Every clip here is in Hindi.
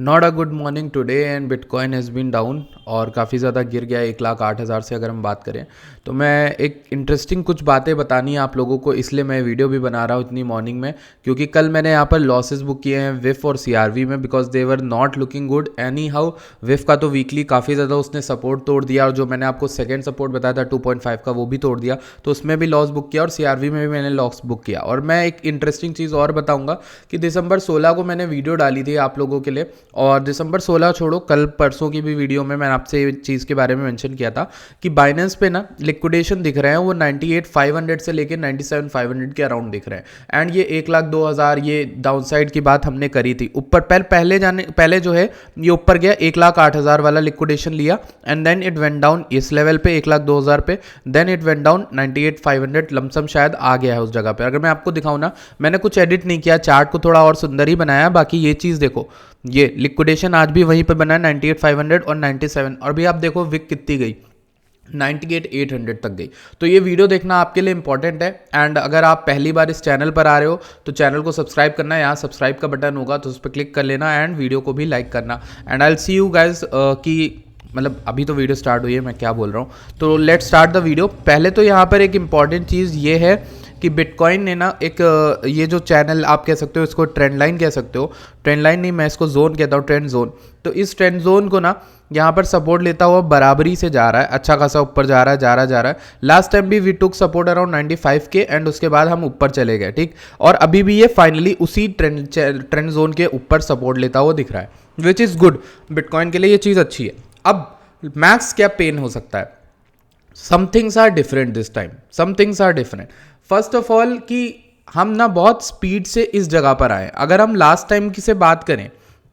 Not a good morning today and bitcoin has been down और काफ़ी ज़्यादा गिर गया 1,08,000 से अगर हम बात करें तो मैं एक इंटरेस्टिंग कुछ बातें बतानी है आप लोगों को, इसलिए मैं वीडियो भी बना रहा हूँ इतनी मॉर्निंग में, क्योंकि कल मैंने यहाँ पर लॉसेस बुक किए हैं विफ और सीआरवी में because they were not looking good anyhow. विफ का तो वीकली काफ़ी ज़्यादा उसने सपोर्ट तोड़ दिया और जो मैंने आपको सेकेंड सपोर्ट बताया था 2.5 का वो भी तोड़ दिया, तो उसमें भी लॉस बुक किया और सीआरवी में भी मैंने लॉस बुक किया। और मैं एक इंटरेस्टिंग चीज़ और बताऊँगा कि दिसंबर 16 को मैंने वीडियो डाली थी आप लोगों के लिए, और दिसंबर 16 छोड़ो कल परसों की भी वीडियो में मैंने आपसे ये चीज़ के बारे में मेंशन किया था कि बाइनेंस पे ना लिक्विडेशन दिख रहे हैं वो 98,500 से लेकर 97,500 के अराउंड दिख रहे हैं। एंड ये 1,02,000 ये डाउनसाइड की बात हमने करी थी ऊपर पहले जो है ये ऊपर गया 1,08,000 वाला लिक्विडेशन लिया and then it went down इस लेवल पे 1,02,000 पे, then it went down 98,500 lump sum शायद आ गया है उस जगह पे। अगर मैं आपको दिखाऊं ना, मैंने कुछ एडिट नहीं किया, चार्ट को थोड़ा और सुंदर ही बनाया, बाकी ये चीज़ देखो, ये लिक्विडेशन आज भी वहीं पे बना है 98,500 और 97, और भी आप देखो विक कितनी गई 98,800 तक गई। तो ये वीडियो देखना आपके लिए इंपॉर्टेंट है। एंड अगर आप पहली बार इस चैनल पर आ रहे हो तो चैनल को सब्सक्राइब करना है, यहाँ सब्सक्राइब का बटन होगा तो उस पर क्लिक कर लेना एंड वीडियो को भी लाइक करना। And I will see you guys कि मतलब अभी तो वीडियो स्टार्ट हुई है, मैं क्या बोल रहा हूँ, तो लेट्स स्टार्ट द वीडियो। पहले तो यहाँ पर एक इंपॉर्टेंट चीज़ ये है कि बिटकॉइन ने ना एक ये जो चैनल आप कह सकते हो, इसको ट्रेंड लाइन कह सकते हो, ट्रेंड लाइन नहीं मैं इसको जोन कहता हूँ, ट्रेंड जोन। तो इस ट्रेंड जोन को ना यहाँ पर सपोर्ट लेता हुआ बराबरी से जा रहा है, अच्छा खासा ऊपर जा रहा है। लास्ट टाइम भी वी टुक सपोर्ट अराउंड 95 के एंड उसके बाद हम ऊपर चले गए, ठीक। और अभी भी ये फाइनली उसी ट्रेंड जोन के ऊपर सपोर्ट लेता हुआ दिख रहा है, विच इज़ गुड बिटकॉइन के लिए, ये चीज़ अच्छी है। अब मैक्स क्या पेन हो सकता है, some things are different this time, some things are different. First of all कि हम ना बहुत स्पीड से इस जगह पर आए। अगर हम लास्ट टाइम की से बात करें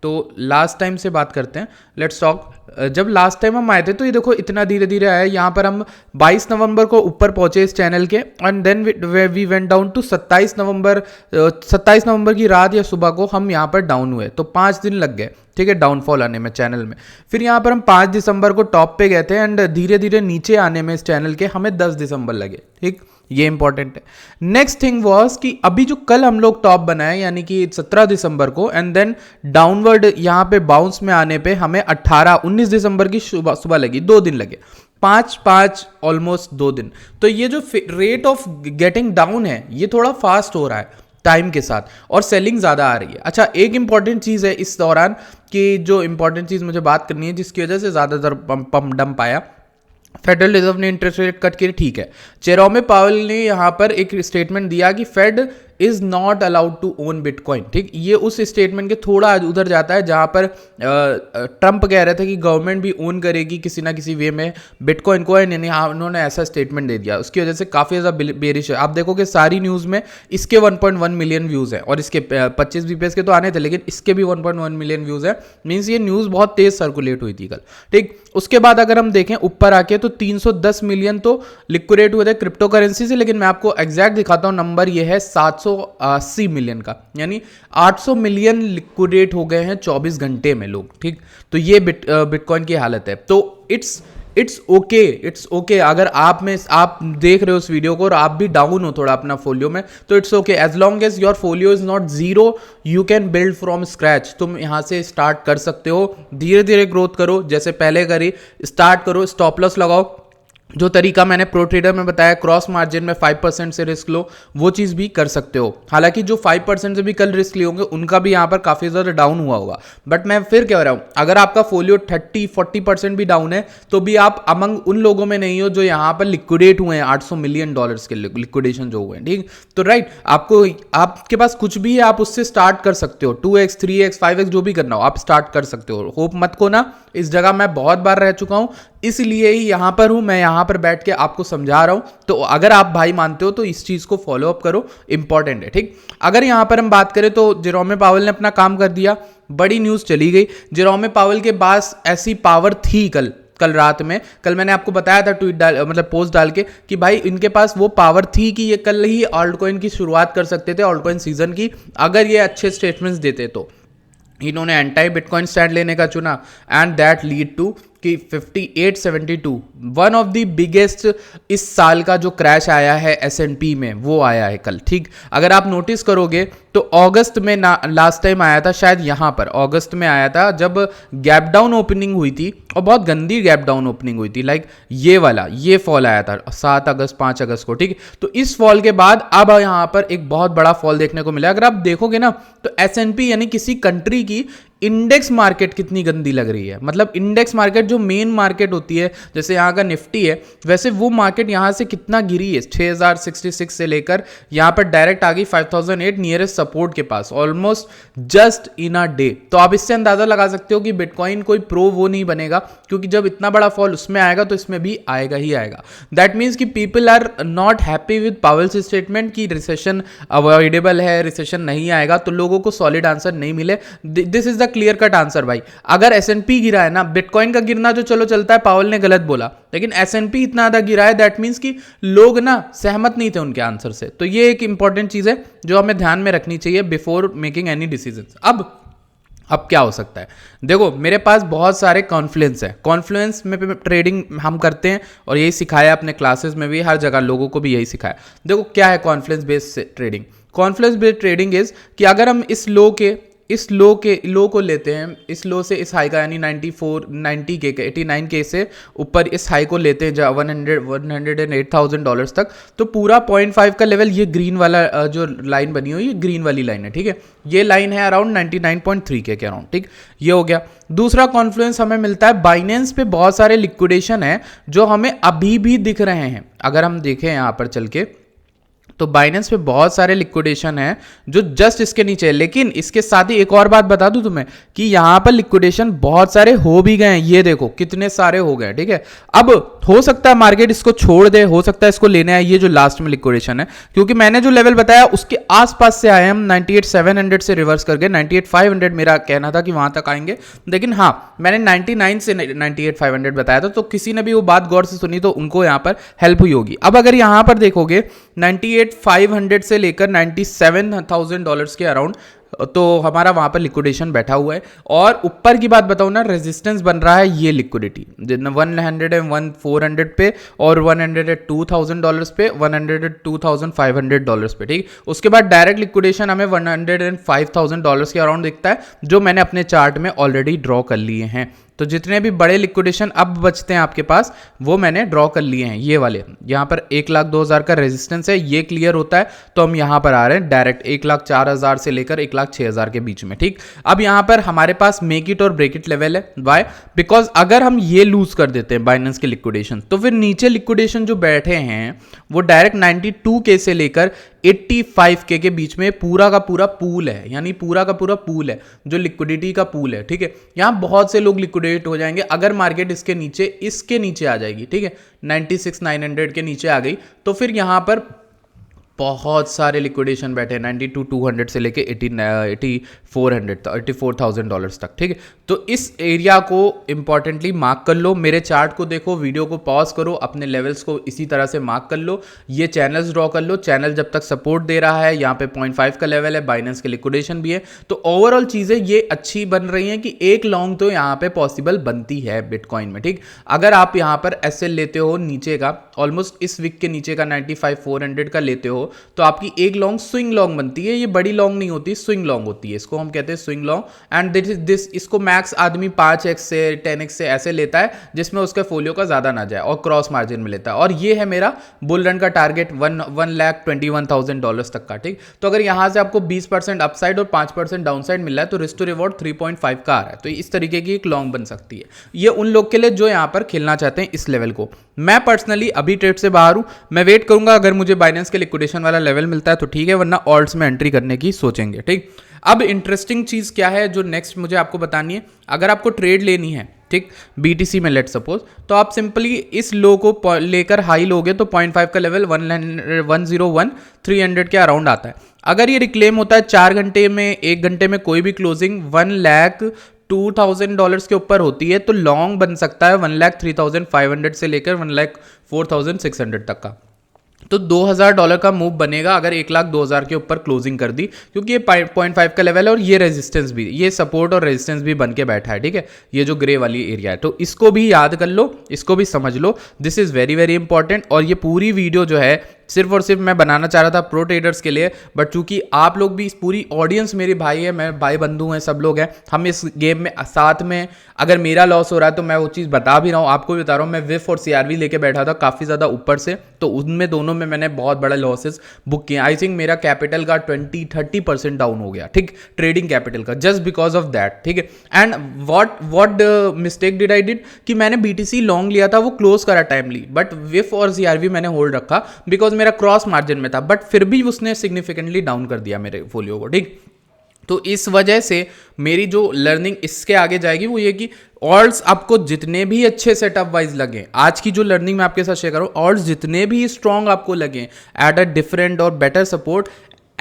तो लास्ट टाइम से बात करते हैं, लेट्स टॉक। जब लास्ट टाइम हम आए थे तो ये देखो इतना धीरे धीरे आया, यहाँ पर हम 22 नवंबर को ऊपर पहुंचे इस चैनल के and then we went down to 27 November की रात या सुबह को हम यहाँ पर डाउन हुए, तो 5 दिन लग गए, ठीक है, डाउनफॉल आने में चैनल में। फिर यहाँ पर हम 5 दिसंबर को टॉप पे गए थे एंड धीरे धीरे नीचे आने में इस चैनल के हमें 10 दिसंबर लगे, ठीक, ये इंपॉर्टेंट है। नेक्स्ट थिंग वॉज कि अभी जो कल हम लोग टॉप बनाए यानी कि 17 दिसंबर को एंड देन डाउनवर्ड यहाँ पे बाउंस में आने पे हमें 19 दिसंबर की सुबह लगी, 2 दिन लगे, 5 ऑलमोस्ट 2 दिन। तो ये जो रेट ऑफ गेटिंग डाउन है ये थोड़ा फास्ट हो रहा है टाइम के साथ और सेलिंग ज़्यादा आ रही है। अच्छा, एक इंपॉर्टेंट चीज़ है इस दौरान कि जो इंपॉर्टेंट चीज़ मुझे बात करनी है जिसकी वजह से ज़्यादातर पंप डंप आया, फेडरल रिजर्व ने इंटरेस्ट रेट कट किए, ठीक है। जेरोम पावेल ने यहाँ पर एक स्टेटमेंट दिया कि Fed is not allowed to own bitcoin, ठीक। ये उस स्टेटमेंट के थोड़ा उधर जाता है जहाँ पर ट्रंप कह रहे थे कि गवर्नमेंट भी ओन करेगी किसी ना किसी वे में बिटकॉइन को, उन्होंने ऐसा स्टेटमेंट दे दिया, उसकी वजह से काफ़ी ज़्यादा बेरिश है। आप देखोगे सारी न्यूज़ में इसके 1.1 मिलियन व्यूज़ हैं और इसके 25 बीपीएस के तो आने थे लेकिन इसके भी 1.1 मिलियन व्यूज़ है, मीन्स ये न्यूज़ बहुत तेज़ सर्कुलेट हुई थी कल, ठीक। उसके बाद अगर हम देखें ऊपर आके तो 310 मिलियन तो लिक्विडेट हुए थे क्रिप्टो करेंसी से, लेकिन मैं आपको एग्जैक्ट दिखाता हूँ, नंबर ये है 780 मिलियन का, यानी 800 मिलियन लिक्विडेट हो गए हैं 24 घंटे में लोग, ठीक। तो ये बिटकॉइन की हालत है। तो इट्स ओके अगर आप देख रहे हो उस वीडियो को और आप भी डाउन हो थोड़ा अपना फोलियो में, तो it's okay as long as your folio is not zero, you can build from scratch. तुम यहाँ से स्टार्ट कर सकते हो, धीरे धीरे ग्रोथ करो जैसे पहले करी, स्टार्ट करो, स्टॉप लॉस लगाओ, जो तरीका मैंने प्रो ट्रेडर में बताया, क्रॉस मार्जिन में 5% से रिस्क लो, वो चीज़ भी कर सकते हो। हालांकि जो 5% से भी कल रिस्क लिए होंगे उनका भी यहाँ पर काफ़ी ज़्यादा डाउन हुआ होगा, बट मैं फिर कह रहा हूँ अगर आपका फोलियो 30-40% भी डाउन है तो भी आप अमंग उन लोगों में नहीं हो जो यहाँ पर लिक्विडेट हुए हैं, $800 मिलियन के लिक्विडेशन जो हुए हैं, ठीक। तो राइट, आपके पास कुछ भी है आप उससे स्टार्ट कर सकते हो, 2x 3x 5x जो भी करना हो आप स्टार्ट कर सकते हो। होप मत को ना, इस जगह मैं बहुत बार रह चुका हूँ, इसलिए ही यहाँ पर हूँ, मैं यहाँ पर बैठ के आपको समझा रहा हूँ। तो अगर आप भाई मानते हो तो इस चीज़ को फॉलो अप करो, इंपॉर्टेंट है, ठीक। अगर यहाँ पर हम बात करें तो जेरोम पावेल ने अपना काम कर दिया, बड़ी न्यूज़ चली गई। जेरोम पावेल के पास ऐसी पावर थी कल रात में, कल मैंने आपको बताया था मतलब पोस्ट डाल के कि भाई इनके पास वो पावर थी कि ये कल ही ऑल्ट कॉइन की शुरुआत कर सकते थे, ऑल्ट कॉइन सीजन की, अगर ये अच्छे स्टेटमेंट्स देते तो। इन्होंने एंटी बिटकॉइन स्टैंड लेने का चुना एंड दैट लीड टू कि 5872 वन ऑफ द बिगेस्ट इस साल का जो क्रैश आया है S&P में वो आया है कल, ठीक। अगर आप नोटिस करोगे तो अगस्त में लास्ट टाइम आया था, शायद यहाँ पर अगस्त में आया था जब गैप डाउन ओपनिंग हुई थी, और बहुत गंदी गैप डाउन ओपनिंग हुई थी, लाइक ये वाला ये फॉल आया था 7 अगस्त 5 अगस्त को, ठीक। तो इस फॉल के बाद अब यहाँ पर एक बहुत बड़ा फॉल देखने को मिला। अगर आप देखोगे ना तो S&P यानी किसी कंट्री की इंडेक्स मार्केट कितनी गंदी लग रही है। मतलब इंडेक्स मार्केट जो मेन मार्केट होती है, जैसे यहाँ का निफ्टी है, वैसे वो मार्केट यहाँ से कितना गिरी है, 6066 से लेकर यहाँ पर डायरेक्ट आ गई 5008 नियरेस्ट सपोर्ट के पास, almost just in a day. तो आप इससे अंदाजा लगा सकते हो कि बिटकॉइन कोई प्रो वो नहीं बनेगा, क्योंकि जब इतना बड़ा फॉल उसमें आएगा तो इसमें भी आएगा ही आएगा। दैट मीन्स कि people are not happy with Powell's statement कि रिसेशन अवॉइडेबल है, रिसेशन नहीं आएगा, तो लोगों को सॉलिड आंसर नहीं मिले। This is the clear cut answer भाई। अगर S&P गिरा है ना, बिटकॉइन का गिरना जो चलो चलता है, पावल ने गलत बोला, लेकिन S&P इतना ज्यादा गिरा है, दैट मींस कि लोग ना सहमत नहीं थे उनके आंसर से। तो ये एक इंपॉर्टेंट चीज है जो हमें ध्यान में रखनी चाहिए बिफोर मेकिंग एनी डिसीजन। अब क्या हो सकता है, देखो मेरे पास बहुत सारे कॉन्फ्लुएंस है, कॉन्फ्लुएंस में ट्रेडिंग हम करते हैं और यही सिखाया अपने क्लासेस में भी, हर जगह लोगों को भी यही सिखाया। देखो क्या है Confluence based trading. Confluence based trading is कि अगर हम इस लो को लेते हैं, इस लो से इस हाई का यानी 90 के 89 के से ऊपर इस हाई को लेते हैं जहाँ $108,000 तक, तो पूरा 0.5 का लेवल, ये ग्रीन वाला जो लाइन बनी हुई है, ये ग्रीन वाली लाइन है, ठीक है। ये लाइन है अराउंड 99.3 के अराउंड, ठीक। ये हो गया। दूसरा कॉन्फ्लुएंस हमें मिलता है बाइनेंस पे बहुत सारे लिक्विडेशन है जो हमें अभी भी दिख रहे हैं। अगर हम देखें यहाँ पर चल के तो बाइनेंस पे बहुत सारे लिक्विडेशन है जो जस्ट इसके नीचे है। लेकिन इसके साथ ही एक और बात बता दूं तुम्हें कि यहां पर लिक्विडेशन बहुत सारे हो भी गए हैं, ये देखो कितने सारे हो गए, ठीक है। अब हो सकता है मार्केट इसको छोड़ दे, हो सकता है इसको लेने आए, ये जो लास्ट में लिक्विडेशन है, क्योंकि मैंने जो लेवल बताया उसके आसपास से आए हम 98,700 से रिवर्स करके 98,500 मेरा कहना था कि वहां तक आएंगे, लेकिन हाँ मैंने 99 से 98,500 बताया था, तो किसी ने भी वो बात गौर से सुनी तो उनको यहाँ पर हेल्प हुई होगी। अब अगर यहाँ पर देखोगे 98,500 से लेकर $97,000 के अराउंड तो हमारा वहां पर लिक्विडेशन बैठा हुआ है। और ऊपर की बात बताऊं ना, रेजिस्टेंस बन रहा है ये लिक्विडिटी 101,400 पे और $102,000 पे, $102,500 पे, ठीक। उसके बाद डायरेक्ट लिक्विडेशन हमें $105,000 के अराउंड दिखता है, जो मैंने अपने चार्ट में ऑलरेडी ड्रॉ कर लिए हैं। तो जितने भी बड़े लिक्विडेशन अब बचते हैं आपके पास वो मैंने ड्रॉ कर लिए हैं, ये वाले। यहाँ पर 1,02,000 का रेजिस्टेंस है, ये क्लियर होता है तो हम यहाँ पर आ रहे हैं डायरेक्ट 1,04,000 से लेकर 1,06,000 के बीच में, ठीक। अब यहाँ पर हमारे पास मेक इट और ब्रेक इट लेवल है। वाई? बिकॉज अगर हम ये लूज कर देते हैं बाइनेंस के लिक्विडेशन, तो फिर नीचे लिक्विडेशन जो बैठे हैं वो डायरेक्ट 92K से लेकर 85K के बीच में पूरा का पूरा पूल है, यानी पूरा का पूरा पूल है जो लिक्विडिटी का पूल है, ठीक है। यहाँ बहुत से लोग लिक्विडेट हो जाएंगे अगर मार्केट इसके नीचे आ जाएगी, ठीक है। 96,900 के नीचे आ गई तो फिर यहाँ पर बहुत सारे लिक्विडेशन बैठे 92,200 से लेके 84,000 तक, ठीक है। तो इस एरिया को इंपॉर्टेंटली मार्क कर लो, मेरे चार्ट को देखो, वीडियो को पॉज करो, अपने लेवल्स को इसी तरह से मार्क कर लो, ये चैनल्स ड्रॉ कर लो। चैनल जब तक सपोर्ट दे रहा है, यहाँ पे 0.5 का लेवल है, बाइनेंस के लिक्विडेशन भी है, तो ओवरऑल चीजें ये अच्छी बन रही हैं कि एक लॉन्ग तो यहाँ पे पॉसिबल बनती है बिटकॉइन में, ठीक। अगर आप यहाँ पर एसएल लेते हो नीचे का, ऑलमोस्ट इस वीक के नीचे का 95,400 का लेते हो, तो आपकी एक लॉन्ग स्विंग लॉन्ग बनती है। ये बड़ी लॉन्ग नहीं होती, स्विंग लॉन्ग होती है, इसको हम कहते हैं स्विंग लॉन्ग। एंड दिस इसको मैक्स आदमी 5x से 10x से ऐसे लेता है जिसमें उसके फोलियो का ज्यादा ना जाए और क्रॉस मार्जिन में लेता है। और ये है मेरा बुल रन का टारगेट $1,21,000 तक का, ठीक। तो अगर यहां से आपको 20% अपसाइड और 5% डाउनसाइड मिल रहा है तो रिस्क टू रिवॉर्ड 3.5 का आ रहा है, तो इस तरीके की एक लॉन्ग बन सकती है। ये उन लोग के लिए जो यहां पर खेलना चाहते हैं इस लेवल को। मैं पर्सनली अभी ट्रेड से बाहर हूं, मैं वेट करूंगा, अगर मुझे बाइनेंस के लिक्विडेशन वाला लेवल मिलता है तो ठीक है, वरना ऑल्ट्स में एंट्री करने की सोचेंगे, ठीक। अब इंटरेस्टिंग चीज क्या है जो नेक्स्ट मुझे आपको बतानी है, अगर आपको ट्रेड लेनी है, ठीक, बीटीसी में लेट सपोज, तो आप सिंपली इस लो को लेकर हाई लोगे तो 0.5 का लेवल 101,300 के अराउंड आता है। अगर ये रिक्लेम होता है 4 घंटे में, 1 घंटे में कोई भी क्लोजिंग $1,02,000 के ऊपर होती है तो लॉन्ग बन सकता है 1,03,500 से लेकर 1,04,600 तक का। तो $2000 का मूव बनेगा अगर 1,02,000 के ऊपर क्लोजिंग कर दी, क्योंकि ये 0.5 का लेवल है और ये रेजिस्टेंस भी, ये सपोर्ट और रेजिस्टेंस भी बन के बैठा है, ठीक है, ये जो ग्रे वाली एरिया है। तो इसको भी याद कर लो, इसको भी समझ लो, this is very very important. और ये पूरी वीडियो जो है सिर्फ और सिर्फ मैं बनाना चाह रहा था प्रो ट्रेडर्स के लिए, बट चूंकि आप लोग भी, इस पूरी ऑडियंस मेरे भाई है, मैं भाई बंधु हैं, सब लोग हैं, हम इस गेम में साथ में, अगर मेरा लॉस हो रहा है तो मैं वो चीज़ बता भी रहा हूँ, आपको भी बता रहा हूँ। मैं विफ और सीआरवी लेके बैठा था काफ़ी ज़्यादा ऊपर से, तो उनमें दोनों में मैंने बहुत बड़ा लॉसेस बुक किए। आई थिंक मेरा कैपिटल का 20-30% डाउन हो गया, ठीक, ट्रेडिंग कैपिटल का, जस्ट बिकॉज ऑफ दैट, ठीक है। And what mistake did I did कि मैंने बीटीसी लॉन्ग लिया था, वो क्लोज करा टाइमली, बट विफ और सीआरवी मैंने होल्ड रखा बिकॉज मेरा क्रॉस मार्जिन में था, बट फिर भी उसने सिग्निफिकेंटली डाउन कर दिया मेरे फोलियो को, ठीक। तो इस वजह से मेरी जो लर्निंग इसके आगे जाएगी वो ये कि ऑल्ट्स आपको जितने भी अच्छे सेटअप वाइज लगे, आज की जो लर्निंग मैं आपके साथ शेयर करूँ, ऑल्ट्स जितने भी स्ट्रॉन्ग आपको लगे एट अ डिफरेंट और better support,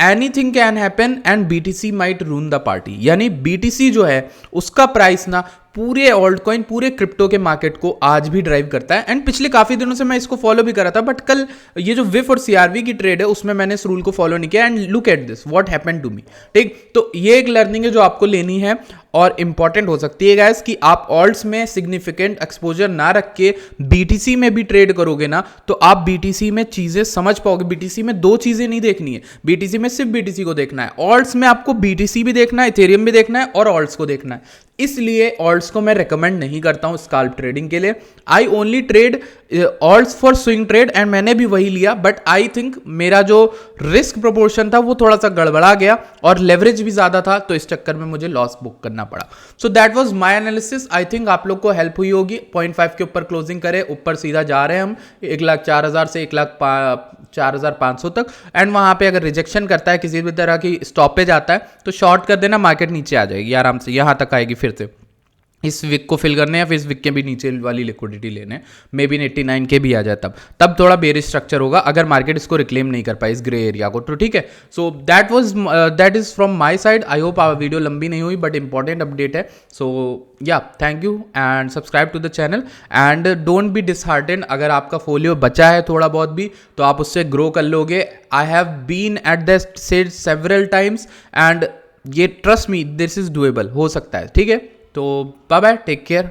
anything can happen and BTC might ruin the party. यानी बीटीसी जो है उसका प्राइस ना पूरे ऑल्ट कॉइन, पूरे क्रिप्टो के मार्केट को आज भी ड्राइव करता है। एंड पिछले काफी दिनों से मैं इसको फॉलो भी कर रहा था, बट कल ये जो विफ और सीआरवी की ट्रेड है उसमें मैंने इस रूल को फॉलो नहीं किया, and look at this what happened to me, ठीक। तो ये एक लर्निंग है जो आपको लेनी है और इंपॉर्टेंट हो सकती है गाइस, कि आप ऑल्ट्स में सिग्निफिकेंट एक्सपोजर ना रख के बीटीसी में भी ट्रेड करोगे ना, तो आप बीटीसी में चीजें समझ पाओगे। बीटीसी में दो चीजें नहीं देखनी है, बीटीसी में सिर्फ बीटीसी को देखना है, ऑल्ट्स में आपको बीटीसी भी देखना है, इथेरियम भी देखना है और ऑल्ट्स को देखना है। इसलिए ऑल्ट्स को मैं रेकमेंड नहीं करता हूं स्काल्प ट्रेडिंग के लिए। I only trade ult's for swing trade, and मैंने भी वही लिया, बट आई थिंक मेरा जो रिस्क प्रोपोर्शन था वो थोड़ा सा गड़बड़ा गया और लेवरेज भी ज्यादा था, तो इस चक्कर में मुझे लॉस बुक करना पड़ा। So that was my analysis. I think आप लोग को हेल्प हुई होगी। 0.5 के ऊपर क्लोजिंग करे, ऊपर सीधा जा रहे हैं हम 1,04,000 से 1,04,500 तक, एंड वहां पे अगर रिजेक्शन करता है, किसी भी तरह की स्टॉपेज आता है, तो शॉर्ट कर देना, मार्केट नीचे आ जाएगी आराम से, यहां तक आएगी फिर से। इस विक को फिल करने या फिर इस विक के भी नीचे वाली लिक्विडिटी लेने, मे बी 89 के भी आ जाए, तब थोड़ा बेरिश स्ट्रक्चर होगा अगर मार्केट इसको रिक्लेम नहीं कर पाए इस ग्रे एरिया को, तो ठीक है। So that is from my side. I hope video लंबी नहीं हुई, बट इंपॉर्टेंट अपडेट है। So yeah thank you and subscribe to the channel and don't be disheartened. अगर आपका फोलियो बचा है थोड़ा बहुत भी, तो आप उससे ग्रो कर लोगे। I have been at the stage several times and ये trust me, this is doable, हो सकता है, ठीक है। तो बाय बाय, टेक केयर।